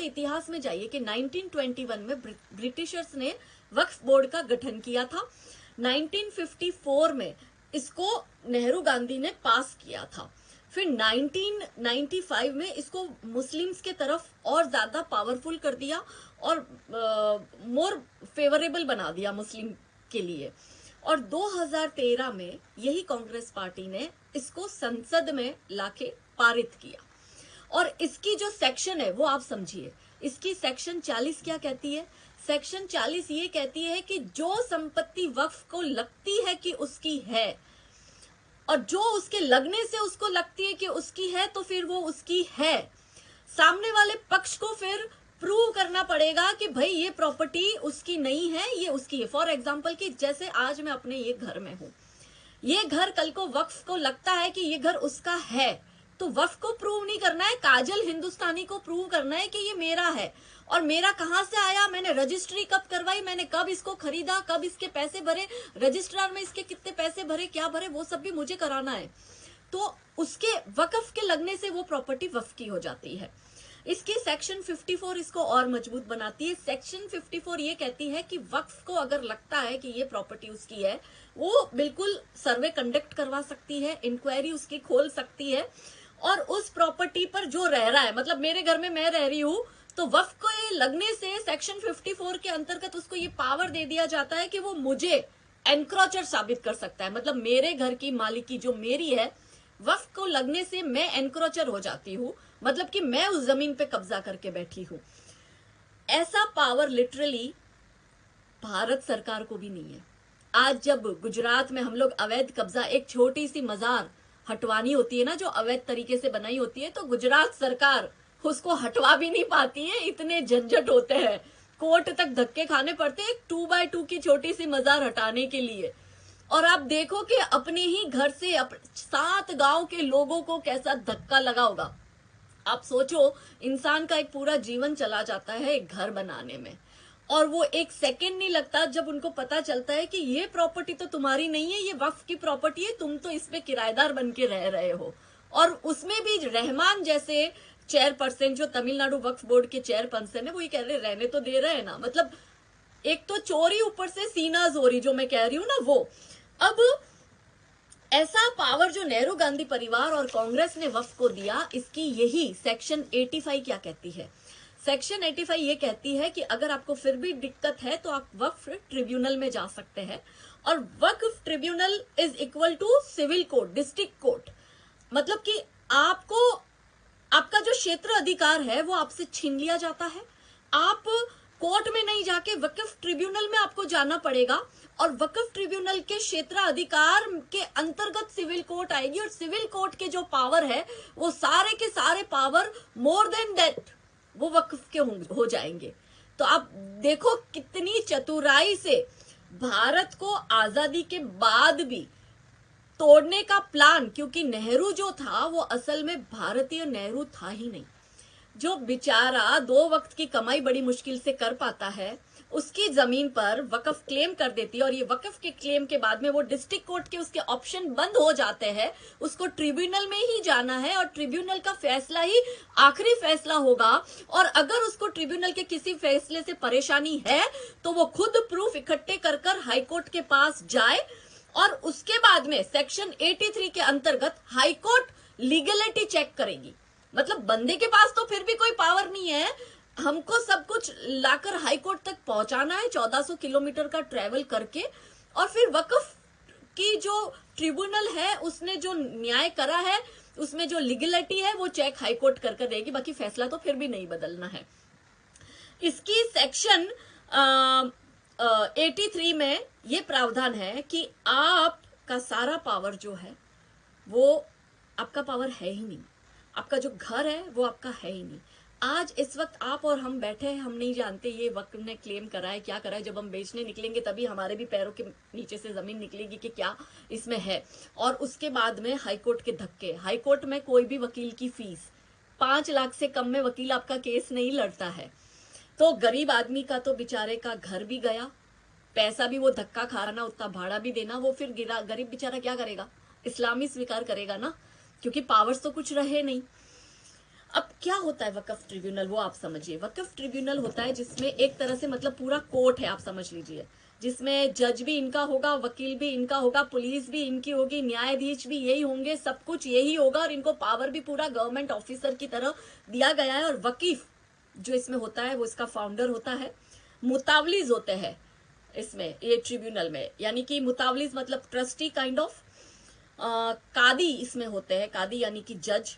इतिहास में जाइए कि 1921 में ब्रिटिशर्स ने वक्फ बोर्ड का गठन किया था। 1954 में इसको नेहरू गांधी ने पास किया था। फिर 1995 में इसको मुस्लिम्स के तरफ और ज्यादा पावरफुल कर दिया और मोर फेवरेबल बना दिया मुस्लिम के लिए। और 2013 में यही कांग्रेस पार्टी ने इसको संसद में लाके पारित किया। और इसकी जो सेक्शन है वो आप समझिए, इसकी सेक्शन 40 क्या कहती है? सेक्शन 40 ये कहती है कि जो संपत्ति वक्फ को लगती है कि उसकी है और जो उसके लगने से उसको लगती है कि उसकी है तो फिर वो उसकी है। सामने वाले पक्ष को फिर प्रूव करना पड़ेगा कि भाई ये प्रॉपर्टी उसकी नहीं है, ये उसकी है। फॉर एग्जाम्पल कि जैसे आज मैं अपने ये घर में हूं, ये घर कल को वक्फ को लगता है कि ये घर उसका है, तो वक्फ को प्रूव नहीं करना है, काजल हिंदुस्तानी को प्रूव करना है कि ये मेरा है। और मेरा कहां से आया, मैंने रजिस्ट्री कब करवाई, मैंने कब इसको खरीदा, कब इसके पैसे भरे, रजिस्ट्रार में इसके कितने पैसे भरे, क्या भरे, वो सब भी मुझे कराना है। तो उसके वक्फ के लगने से वो प्रॉपर्टी वक्फ की हो जाती है। इसकी सेक्शन 54 इसको और मजबूत बनाती है। सेक्शन 54 ये कहती है कि वक्फ को अगर लगता है कि ये प्रॉपर्टी उसकी है, वो बिल्कुल सर्वे कंडक्ट करवा सकती है, इंक्वायरी उसकी खोल सकती है और उस प्रॉपर्टी पर जो रह रहा है, मतलब मेरे घर में मैं रह रही हूं, तो वक्फ को ये लगने से सेक्शन 54 के अंतर्गत उसको ये पावर दे दिया जाता है कि वो मुझे एनक्रोचर साबित कर सकता है। मतलब मेरे घर की मालिकी जो मेरी है, वक्फ को लगने से मैं एनक्रोचर हो जाती हूँ, मतलब कि मैं उस जमीन पे कब्जा करके बैठी हूं। ऐसा पावर लिटरली भारत सरकार को भी नहीं है। आज जब गुजरात में हम लोग अवैध कब्जा, एक छोटी सी मजार हटवानी होती है ना, जो अवैध तरीके से बनाई होती है, तो गुजरात सरकार उसको हटवा भी नहीं पाती है, इतने झंझट होते हैं, कोर्ट तक धक्के खाने पड़ते हैं एक 2x2 की छोटी सी मजार हटाने के लिए। और आप देखो कि अपने ही घर से 7 गांव के लोगों को कैसा धक्का लगा होगा। आप सोचो, इंसान का एक पूरा जीवन चला जाता है एक घर बनाने में, और वो एक सेकंड नहीं लगता जब उनको पता चलता है कि ये प्रॉपर्टी तो तुम्हारी नहीं है, ये वक्फ की प्रॉपर्टी है, तुम तो इसमें किराएदार बन के रह रहे हो। और उसमें भी रहमान जैसे चेयरपर्सन, जो तमिलनाडु वक्फ बोर्ड के चेयरपर्सन है, वो ये कह रहे रहने तो दे रहे हैं ना। मतलब एक तो चोरी, ऊपर से सीना जोरी, जो मैं कह रही हूं ना वो। अब ऐसा पावर जो नेहरू गांधी परिवार और कांग्रेस ने वक्फ को दिया, इसकी यही सेक्शन 85 क्या कहती है? सेक्शन 85 ये कहती है कि अगर आपको फिर भी दिक्कत है तो आप वक्फ ट्रिब्यूनल में जा सकते हैं। और Waqf tribunal is equal to civil court, district court. मतलब कि आपको आपका जो क्षेत्र अधिकार है वो आपसे छीन लिया जाता है। आप कोर्ट में नहीं जाके वक्फ ट्रिब्यूनल में आपको जाना पड़ेगा, और वक्फ ट्रिब्यूनल के क्षेत्र अधिकार के अंतर्गत सिविल कोर्ट आएगी, और सिविल कोर्ट के जो पावर है वो सारे के सारे पावर मोर देन दैट वो वक्फ के हो जाएंगे। तो आप देखो कितनी चतुराई से भारत को आजादी के बाद भी तोड़ने का प्लान, क्योंकि नेहरू जो था वो असल में भारतीय नेहरू था ही नहीं। जो बेचारा 2 वक्त की कमाई बड़ी मुश्किल से कर पाता है, उसकी जमीन पर वक्फ क्लेम कर देती है, और ये वक्फ के क्लेम के बाद में वो डिस्ट्रिक्ट कोर्ट के उसके ऑप्शन बंद हो जाते हैं, उसको ट्रिब्यूनल में ही जाना है, और ट्रिब्यूनल का फैसला ही आखिरी फैसला होगा। और अगर उसको ट्रिब्यूनल के किसी फैसले से परेशानी है तो वो खुद प्रूफ इकट्ठे कर हाईकोर्ट के पास जाए, और उसके बाद में सेक्शन 83 के अंतर्गत हाईकोर्ट लीगलिटी चेक करेगी। मतलब बंदे के पास तो फिर भी कोई पावर नहीं है, हमको सब कुछ लाकर हाईकोर्ट तक पहुंचाना है 1400 किलोमीटर का ट्रेवल करके, और फिर वक्फ की जो ट्रिब्यूनल है उसने जो न्याय करा है, उसमें जो लीगलिटी है वो चेक हाईकोर्ट कर देगी, बाकी फैसला तो फिर भी नहीं बदलना है। इसकी सेक्शन 83 में ये प्रावधान है कि आपका सारा पावर जो है वो आपका पावर है ही नहीं, आपका जो घर है वो आपका है ही नहीं। आज इस वक्त आप और हम बैठे हैं, हम नहीं जानते ये वक्त ने क्लेम करा है क्या करा है। जब हम बेचने निकलेंगे तभी हमारे भी पैरों के नीचे से जमीन निकलेगी कि क्या इसमें है। और उसके बाद में हाईकोर्ट के धक्के, हाईकोर्ट में कोई भी वकील की फीस 5 लाख से कम में वकील आपका केस नहीं लड़ता है। तो गरीब आदमी का तो बेचारे का घर भी गया, पैसा भी वो धक्का खा रहा ना, उतना भाड़ा भी देना, वो फिर गिरा गरीब बेचारा क्या करेगा? इस्लामी स्वीकार करेगा ना, क्योंकि पावर्स तो कुछ रहे नहीं। अब क्या होता है वक्फ ट्रिब्यूनल, वो आप समझिए। वक्फ ट्रिब्यूनल होता है जिसमें एक तरह से मतलब पूरा कोर्ट है, आप समझ लीजिए, जिसमें जज भी इनका होगा, वकील भी इनका होगा, पुलिस भी इनकी होगी, न्यायाधीश भी यही होंगे, सब कुछ यही होगा, और इनको पावर भी पूरा गवर्नमेंट ऑफिसर की तरह दिया गया है। और वकीफ जो इसमें होता है वो इसका फाउंडर होता है। मुतावलीज होते हैं इसमें, ये ट्रिब्यूनल में, यानी कि मुतावलीज मतलब ट्रस्टी काइंड ऑफ। कादी इसमें होते हैं, कादी यानी कि जज,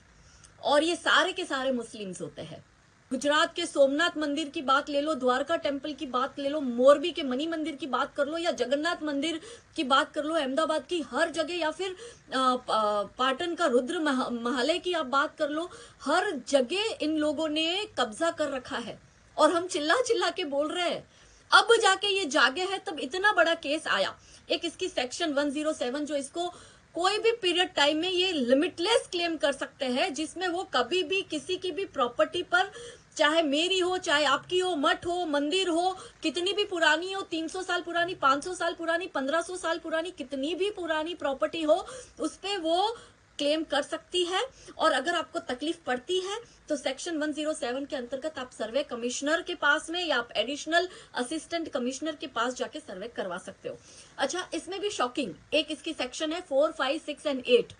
और ये सारे के सारे मुस्लिम्स होते हैं। गुजरात के सोमनाथ मंदिर की बात ले लो, द्वारका टेम्पल की बात ले लो, मोरबी के मणि मंदिर की बात कर लो, या जगन्नाथ मंदिर की बात कर लो, अहमदाबाद की हर जगह, या फिर पाटन का रुद्र महालय की आप बात कर लो, हर जगह इन लोगों ने कब्जा कर रखा है। और हम चिल्ला चिल्ला के बोल रहे हैं, अब जाके ये जागे है, तब इतना बड़ा केस आया। एक इसकी सेक्शन 107 जो इसको कोई भी पीरियड टाइम में ये लिमिटलेस क्लेम कर सकते हैं, जिसमें वो कभी भी किसी की भी प्रॉपर्टी पर, चाहे मेरी हो, चाहे आपकी हो, मठ हो, मंदिर हो, कितनी भी पुरानी हो, 300 साल पुरानी, 500 साल पुरानी, 1500 साल पुरानी, कितनी भी पुरानी प्रॉपर्टी हो, उस पे वो क्लेम कर सकती है। और अगर आपको तकलीफ पड़ती है तो सेक्शन 107 के अंतर्गत आप सर्वे कमिश्नर के पास में या आप एडिशनल असिस्टेंट कमिश्नर के पास जाके सर्वे करवा सकते हो। अच्छा, इसमें भी शॉकिंग एक इसकी सेक्शन है 4, 5, 6 एंड 8।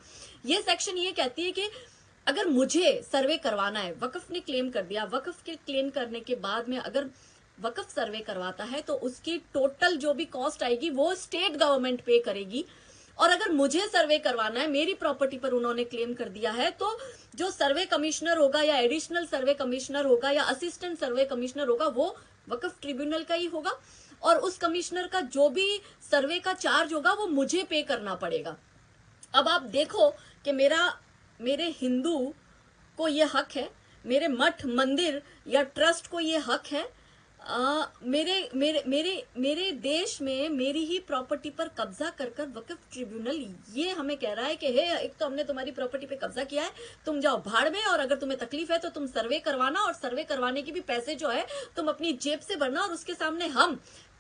ये सेक्शन ये कहती है कि अगर मुझे सर्वे करवाना है, वक्फ ने क्लेम कर दिया, वक्फ के क्लेम करने के बाद में अगर वक्फ सर्वे करवाता है तो उसकी टोटल जो भी कॉस्ट आएगी वो स्टेट गवर्नमेंट पे करेगी। और अगर मुझे सर्वे करवाना है, मेरी प्रॉपर्टी पर उन्होंने क्लेम कर दिया है, तो जो सर्वे कमिश्नर होगा या एडिशनल सर्वे कमिश्नर होगा या असिस्टेंट सर्वे कमिश्नर होगा वो वक्फ ट्रिब्यूनल का ही होगा। और उस कमिश्नर का जो भी सर्वे का चार्ज होगा वो मुझे पे करना पड़ेगा। अब आप देखो कि मेरे हिंदू को ये हक है, मेरे मठ मंदिर या ट्रस्ट को ये हक है, मेरे मेरे मेरे मेरे देश में मेरी ही प्रॉपर्टी पर कब्जा कर वक्फ ट्रिब्यूनल ये हमें कह रहा है कि हे, एक तो हमने तुम्हारी प्रॉपर्टी पे कब्जा किया है, तुम जाओ भाड़ में, और अगर तुम्हें तकलीफ है तो तुम सर्वे करवाना, और सर्वे करवाने की भी पैसे जो है तुम अपनी जेब से भरना, और उसके सामने हम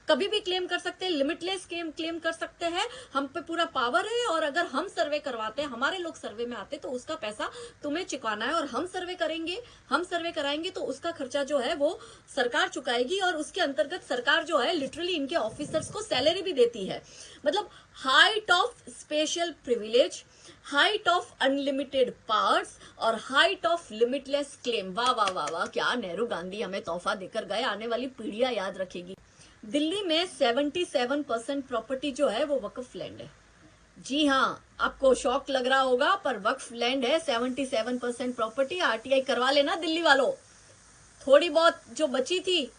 कभी भी क्लेम कर सकते हैं, लिमिटलेस क्लेम कर सकते हैं, हम पे पूरा पावर है। और अगर हम सर्वे करवाते हैं, हमारे लोग सर्वे में आते, तो उसका पैसा तुम्हें चुकाना है, और हम सर्वे करेंगे, हम सर्वे कराएंगे तो उसका खर्चा जो है वो सरकार चुकाएगी। और उसके अंतर्गत सरकार जो है लिटरली इनके ऑफिसर्स को सैलरी भी देती है। मतलब height of special privilege, height of unlimited powers और हाइट ऑफ लिमिटलेस क्लेम। वाह वाह वाह वाह, क्या नेहरू गांधी हमें तोहफा देकर गए, आने वाली पीढ़ियां याद रखेगी। दिल्ली में 77% प्रॉपर्टी जो है वो वक्फ लैंड है। जी हाँ, आपको शौक लग रहा होगा, पर वक्फ लैंड है 77% प्रॉपर्टी। आरटीआई करवा लेना दिल्ली वालों। थोड़ी बहुत जो बची थी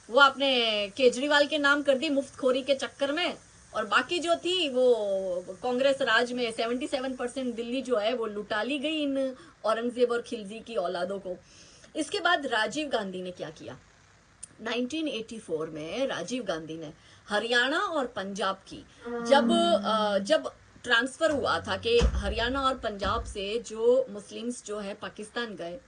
वो आपने केजरीवाल के नाम कर दी मुफ्तखोरी के चक्कर में, और बाकी जो थी वो कांग्रेस राज में 77% दिल्ली जो है वो लुटा ली गई इन औरंगजेब और खिलजी की औलादों को। इसके बाद राजीव गांधी ने क्या किया, 1984 में राजीव गांधी ने हरियाणा और पंजाब की जब ट्रांसफर हुआ था कि हरियाणा और पंजाब से जो मुस्लिम्स जो है पाकिस्तान गए,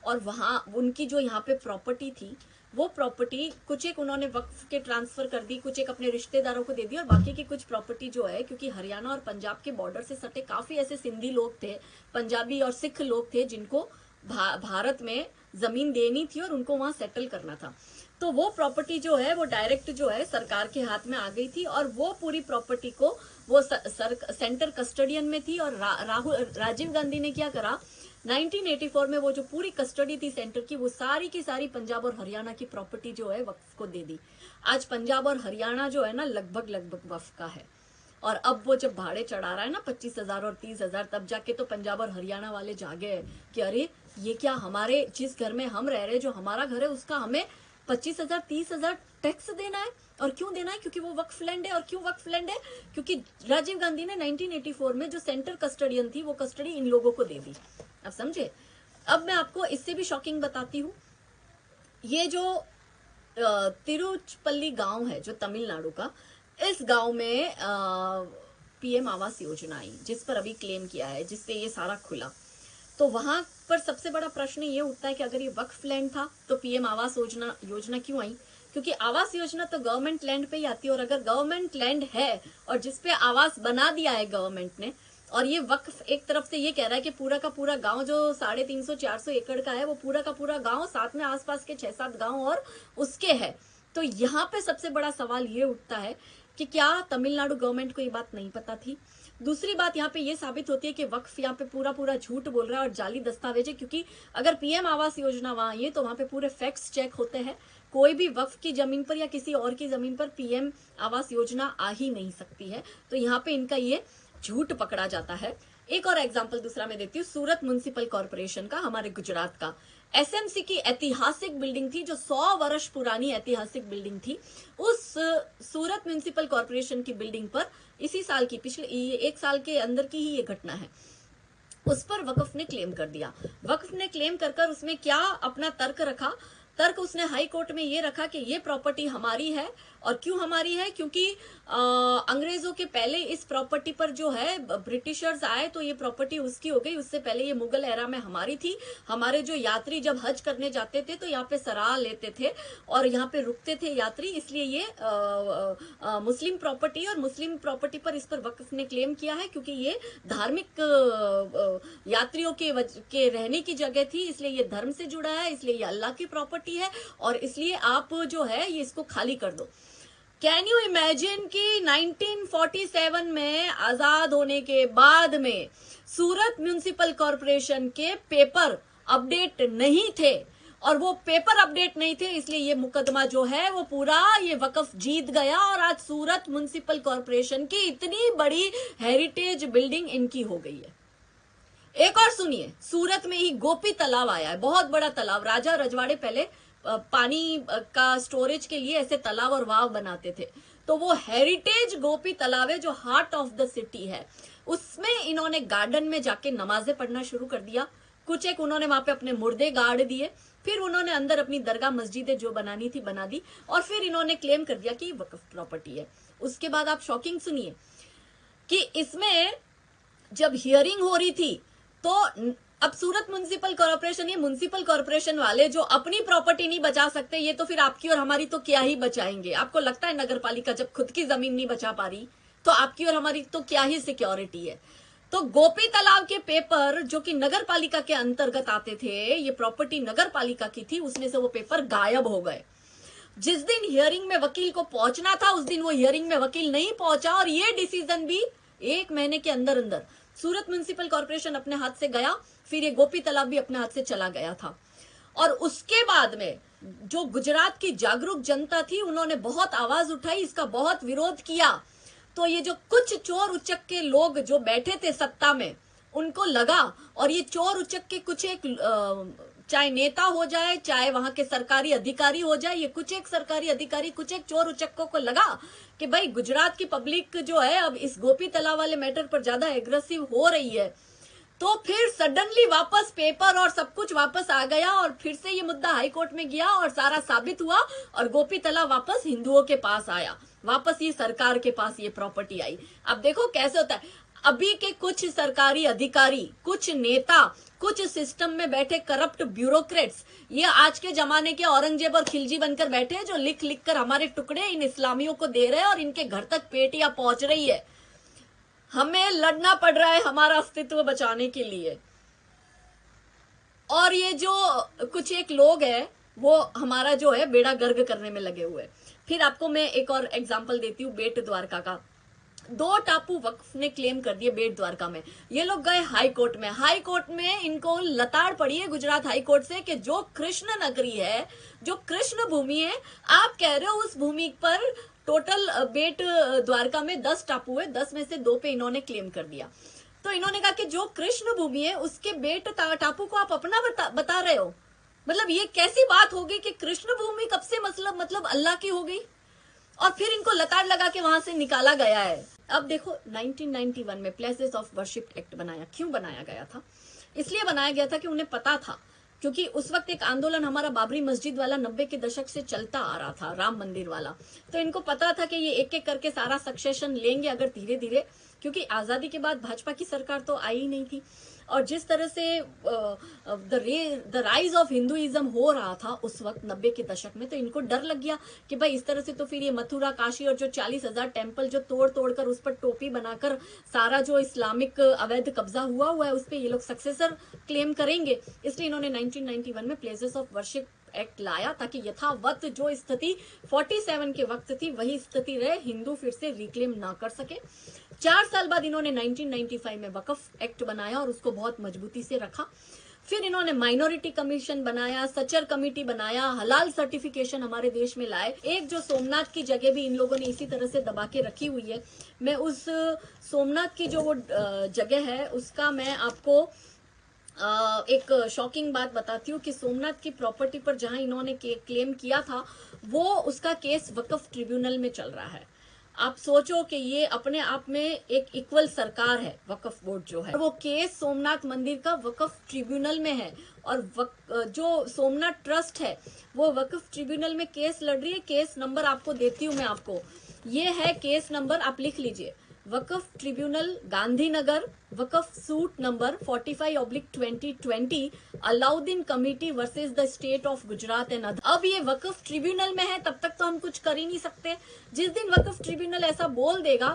और वहाँ उनकी जो यहाँ पे प्रॉपर्टी थी वो प्रॉपर्टी कुछ एक उन्होंने वक्फ के ट्रांसफर कर दी, कुछ एक अपने रिश्तेदारों को दे दी, और बाकी की कुछ प्रॉपर्टी जो है, क्योंकि हरियाणा और पंजाब के बॉर्डर से सटे काफी ऐसे सिंधी लोग थे, पंजाबी और सिख लोग थे जिनको भारत में जमीन देनी थी और उनको वहां सेटल करना था। तो वो प्रॉपर्टी जो है वो डायरेक्ट जो है सरकार के हाथ में आ गई थी, और वो पूरी प्रॉपर्टी को वो सेंटर कस्टडियन में थी। और राजीव गांधी ने क्या करा, 1984 में वो जो पूरी कस्टडी थी सेंटर की, वो सारी की सारी पंजाब और हरियाणा की प्रॉपर्टी जो है वक्फ को दे दी। आज पंजाब और हरियाणा जो है ना लगभग वक्फ का है। और अब वो जब भाड़े चढ़ा रहा है ना 25,000 और 30,000, तब जाके तो पंजाब और हरियाणा वाले जागे हैं कि अरे ये क्या, हमारे जिस घर में हम रह रहे, जो हमारा घर है उसका हमें 25,000 30,000 टैक्स देना है। और क्यों देना है, क्योंकि वो वक्फ लैंड है। और क्यों वक्फ लैंड है, क्योंकि राजीव गांधी ने 1984 में जो सेंटर कस्टडियन थी वो कस्टडी इन लोगों को दे दी। अब समझे। अब मैं आपको इससे भी शॉकिंग बताती हूँ। ये जो तिरुचपल्ली गांव है जो तमिलनाडु का, इस गांव में पीएम आवास योजना आई, जिस पर अभी क्लेम किया है, जिससे ये सारा खुला। तो वहां पर सबसे बड़ा प्रश्न ये उठता है कि अगर ये वक्फ लैंड था तो पीएम आवास योजना क्यों आई, क्योंकि आवास योजना तो गवर्नमेंट लैंड पे ही आती है। और अगर गवर्नमेंट लैंड है और जिसपे आवास बना दिया है गवर्नमेंट ने, और ये वक्फ एक तरफ से ये कह रहा है कि पूरा का पूरा गांव जो 350-400 एकड़ का है वो पूरा का पूरा गांव, साथ में आसपास के 6-7 गांव और उसके है। तो यहाँ पे सबसे बड़ा सवाल ये उठता है कि क्या तमिलनाडु गवर्नमेंट को ये बात नहीं पता थी। दूसरी बात यहाँ पे ये साबित होती है कि वक्फ यहाँ पे पूरा पूरा झूठ बोल रहा है और जाली दस्तावेज है, क्योंकि अगर पीएम आवास योजना वहां आई है तो वहां पे पूरे फैक्ट्स चेक होते हैं। कोई भी वक्फ की जमीन पर या किसी और की जमीन पर पीएम आवास योजना आ ही नहीं सकती है। तो यहाँ पे इनका ये झूठ पकड़ा जाता है। एक और एग्जाम्पल दूसरा मैं देती हूँ, सूरत म्युनिसिपल कॉर्पोरेशन का, हमारे गुजरात का। एसएमसी की ऐतिहासिक बिल्डिंग थी, जो 100 वर्ष पुरानी ऐतिहासिक बिल्डिंग थी, उस सूरत म्युनिसिपल कॉर्पोरेशन की बिल्डिंग पर इसी साल की, पिछले एक साल के अंदर की ही ये घटना है, उस पर वक्फ ने क्लेम कर दिया। वक्फ ने क्लेम कर उसमें क्या अपना तर्क रखा, तर्क उसने हाई कोर्ट में ये रखा कि ये प्रॉपर्टी हमारी है। और क्यों हमारी है? क्योंकि अंग्रेजों के पहले इस प्रॉपर्टी पर जो है ब्रिटिशर्स आए तो ये प्रॉपर्टी उसकी हो गई, उससे पहले ये मुगल एरा में हमारी थी। हमारे जो यात्री जब हज करने जाते थे तो यहाँ पे सराह लेते थे और यहाँ पे रुकते थे यात्री, इसलिए ये मुस्लिम प्रॉपर्टी, और मुस्लिम प्रॉपर्टी पर इस पर वक्फ ने क्लेम किया है क्योंकि ये धार्मिक यात्रियों के रहने की जगह थी, इसलिए ये धर्म से जुड़ा है, इसलिए ये अल्लाह की प्रॉपर्टी है और इसलिए आप जो है ये इसको खाली कर दो। कैन यू इमेजिन कि 1947 में आजाद होने के बाद में सूरत म्युनिसिपल कॉर्पोरेशन के पेपर अपडेट नहीं थे, और वो पेपर अपडेट नहीं थे, इसलिए ये मुकदमा जो है वो पूरा ये वक्फ जीत गया और आज सूरत म्युनिसिपल कॉर्पोरेशन की इतनी बड़ी हेरिटेज बिल्डिंग इनकी हो गई है। एक और सुनिए, सूरत में ही गोपी तालाब आया है, बहुत बड़ा तालाब। राजा रजवाड़े पहले पानी का स्टोरेज के लिए ऐसे तालाब और वाव बनाते थे, तो वो हेरिटेज गोपी तालाब है जो हार्ट ऑफ द सिटी है। उसमें इन्होंने गार्डन में जाके नमाजें पढ़ना शुरू कर दिया। कुछ एक उन्होंने वहां पे अपने मुर्दे गाड़ दिए, फिर उन्होंने अंदर अपनी दरगाह मस्जिदें जो बनानी थी बना दी, और फिर इन्होंने क्लेम कर दिया कि वक्फ प्रॉपर्टी है। उसके बाद आप शॉकिंग सुनिए कि इसमें जब हियरिंग हो रही थी तो अब सूरत म्युनिसिपल कॉर्पोरेशन, ये म्युनिसिपल कॉर्पोरेशन वाले जो अपनी प्रॉपर्टी नहीं बचा सकते, ये तो फिर आपकी और हमारी तो क्या ही बचाएंगे। आपको लगता है नगर पालिका जब खुद की जमीन नहीं बचा पा रही तो आपकी और हमारी तो क्या ही सिक्योरिटी है। तो गोपी तालाब के पेपर जो कि नगर पालिका के अंतर्गत आते थे, ये प्रॉपर्टी नगर पालिका की थी, उसमें से वो पेपर गायब हो गए। जिस दिन हियरिंग में वकील को पहुंचना था उस दिन वो हियरिंग में वकील नहीं पहुंचा, और ये डिसीजन भी 1 महीने के अंदर अंदर सूरत म्युनिसिपल कॉर्पोरेशन अपने हाथ से गया, फिर ये गोपी तालाब भी अपने हाथ से चला गया था। और उसके बाद में जो गुजरात की जागरूक जनता थी उन्होंने बहुत आवाज उठाई, इसका बहुत विरोध किया। तो ये जो कुछ चोर उचक के लोग जो बैठे थे सत्ता में, उनको लगा, और ये चोर उचक के कुछ एक चाहे नेता हो जाए चाहे वहां के सरकारी अधिकारी हो जाए, ये कुछ एक सरकारी अधिकारी कुछ एक चोर उचक्कों को लगा कि भाई गुजरात की पब्लिक जो है अब इस गोपी तालाब वाले मैटर पर ज्यादा एग्रेसिव हो रही है, तो फिर सडनली वापस पेपर और सब कुछ वापस आ गया और फिर से ये मुद्दा हाई कोर्ट में गया और सारा साबित हुआ और गोपी तालाब वापस हिंदुओं के पास आया, वापस ये सरकार के पास ये प्रॉपर्टी आई। अब देखो कैसे होता है, अभी के कुछ सरकारी अधिकारी, कुछ नेता, कुछ सिस्टम में बैठे करप्ट ब्यूरोक्रेट्स, ये आज के जमाने के औरंगजेब और खिलजी बनकर बैठे हैं जो लिख लिख कर हमारे टुकड़े इन इस्लामियों को दे रहे हैं और इनके घर तक पेटियां पहुंच रही है। हमें लड़ना पड़ रहा है हमारा अस्तित्व बचाने के लिए, और ये जो कुछ एक लोग हैं वो हमारा जो है बेड़ा गर्क करने में लगे हुए। फिर आपको मैं एक और एग्जांपल देती हूँ बेट द्वारका का। 2 टापू वक्फ ने क्लेम कर दिए बेट द्वारका में। ये लोग गए हाई कोर्ट में, हाई कोर्ट में इनको लताड़ पड़ी है गुजरात हाई कोर्ट से कि जो कृष्ण नगरी है, जो कृष्ण भूमि है, आप कह रहे हो उस भूमि पर टोटल बेट द्वारका में 10 टापू है, 10 में से 2 पे इन्होंने क्लेम कर दिया। तो इन्होंने कहा कि जो कृष्ण भूमि है उसके बेट टापू को आप अपना बता रहे हो। मतलब ये कैसी बात होगी कि कृष्ण भूमि कब से मतलब अल्लाह की हो गई, और फिर इनको लताड़ लगा के वहां से निकाला गया है। अब देखो 1991 में प्लेसेस ऑफ वर्शिप एक्ट बनाया। क्यों बनाया गया था? इसलिए बनाया गया था कि उन्हें पता था, क्योंकि उस वक्त एक आंदोलन हमारा बाबरी मस्जिद वाला 90 के दशक से चलता आ रहा था, राम मंदिर वाला। तो इनको पता था कि ये एक एक करके सारा सक्सेशन लेंगे अगर धीरे धीरे, क्योंकि आजादी के बाद भाजपा की सरकार तो आई ही नहीं थी। और जिस तरह से द राइज ऑफ हिंदुइज्म हो रहा था उस वक्त 90 के दशक में, तो इनको डर लग गया कि भाई इस तरह से तो फिर ये मथुरा काशी और जो 40,000 टेम्पल जो तोड़ तोड़ कर उस पर टोपी बनाकर सारा जो इस्लामिक अवैध कब्जा हुआ है उस पर ये लोग सक्सेसर क्लेम करेंगे। इसलिए इन्होंने 1991 में प्लेसेस ऑफ वर्शिप एक्ट लाया ताकि यथावत जो स्थिति 47 के वक्त थी वही स्थिति रहे, हिंदू फिर से रिक्लेम ना कर सके। 4 साल बाद इन्होंने 1995 में वक्फ एक्ट बनाया और उसको बहुत मजबूती से रखा। फिर इन्होंने माइनॉरिटी कमीशन बनाया, सचर कमेटी बनाया, हलाल सर्टिफिकेशन हमारे देश में लाए। एक जो सोमनाथ की जगह भी इन लोगों ने इसी तरह से दबा के रखी हुई है। मैं उस सोमनाथ की जो वो जगह है उसका मैं आपको एक शॉकिंग बात बताती हूँ कि सोमनाथ की प्रॉपर्टी पर जहां इन्होंने क्लेम किया था वो उसका केस वक्फ ट्रिब्यूनल में चल रहा है। आप सोचो कि ये अपने आप में एक इक्वल सरकार है वक्फ बोर्ड जो है, वो केस सोमनाथ मंदिर का वक्फ ट्रिब्यूनल में है और जो सोमनाथ ट्रस्ट है वो वक्फ ट्रिब्यूनल में केस लड़ रही है। केस नंबर आपको देती हूँ मैं आपको, ये है केस नंबर, आप लिख लीजिए, Waqf tribunal Gandhinagar, Waqf suit number 45/2020, Alauddin committee versus the state of Gujarat and other. अब ये वक्फ ट्रिब्यूनल में है, तब तक तो हम कुछ कर ही नहीं सकते। जिस दिन वक्फ ट्रिब्यूनल ऐसा बोल देगा,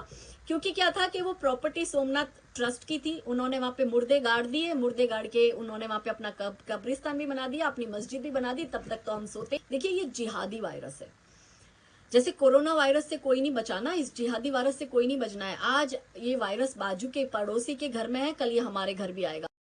क्योंकि क्या था कि वो प्रॉपर्टी सोमनाथ ट्रस्ट की थी, उन्होंने वहां पे मुर्दे गाड़ दिए, मुर्दे गाड़ के उन्होंने वहां पे अपना कब्रिस्तान भी बना दिया, अपनी मस्जिद भी बना दी, तब तक तो हम सोते। देखिए ये जिहादी वायरस है, जैसे कोरोना वायरस से कोई नहीं बचाना, इस जिहादी वायरस से कोई नहीं बचना है। आज ये वायरस बाजू के पड़ोसी के घर में है, कल ये हमारे घर भी आएगा।